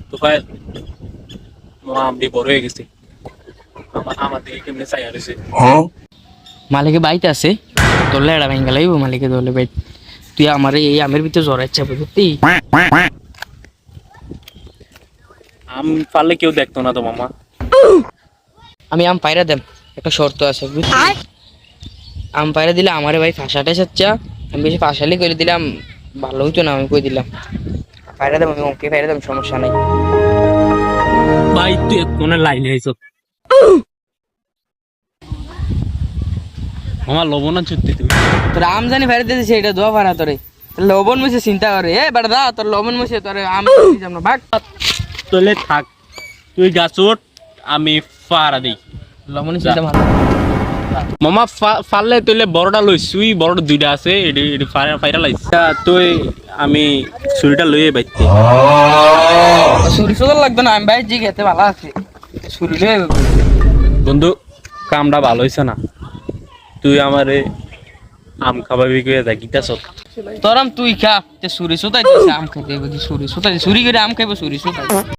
তো ভাই আমি বড় হয়ে গেছি আমাদের কেমনে চাই আছে মালিকে বাইতে আছে তোর লেড়া ভেঙে লাগবো মালিকে ধরলে বাইত তুই আমার এই আমের ভিতরে জ্বর ইচ্ছা বুঝতি আম পারলে কেউ দেখতো না তো মামা আমি আম পায়রা দেম একটা শর্ত আছে বুঝলি আম পায়রা দিলে আমারে ভাই ফাঁসাটা চাচ্চা আমি বেশি ফাঁসালি করে দিলাম ভালো হইতো না আমি কই দিলাম পায়রা দেম আমি ওকে পায়রা দেম সমস্যা নাই ভাই তুই কোন লাইনে আইছ মামা লবণ না চুত্তি তুমি তোর আম জানি পায়রা দিতে সেটা দোয়া পারা তোরে লবণ মুছে চিন্তা করে এ বেটা দা তোর লবণ মুছে তোর আম দিতাম না ভাগ তোলে থাক তুই গাছ ওঠ আমি ফাড়া দিই লবণ চিন্তা ভালো মামা ফাললে তুইলে বড়টা লইস তুই বড়টা দুইটা আছে এডি এডি ফাইরা লাইস তুই আমি ছুরিটা লইয়ে বাইতে ছুরি সুন্দর লাগবে না আমি ভাই জি খেতে ভালো আছে ছুরি লয়ে বন্ধু কামটা ভালো হইছে না তুই আমারে আম খাবাবি কইয়া দেখিতাছ তোর আম তুই খা তে ছুরি সুতাই দিছে আম খাইতে ছুরি সুতাই ছুরি করে আম খাইবো ছুরি সুতাই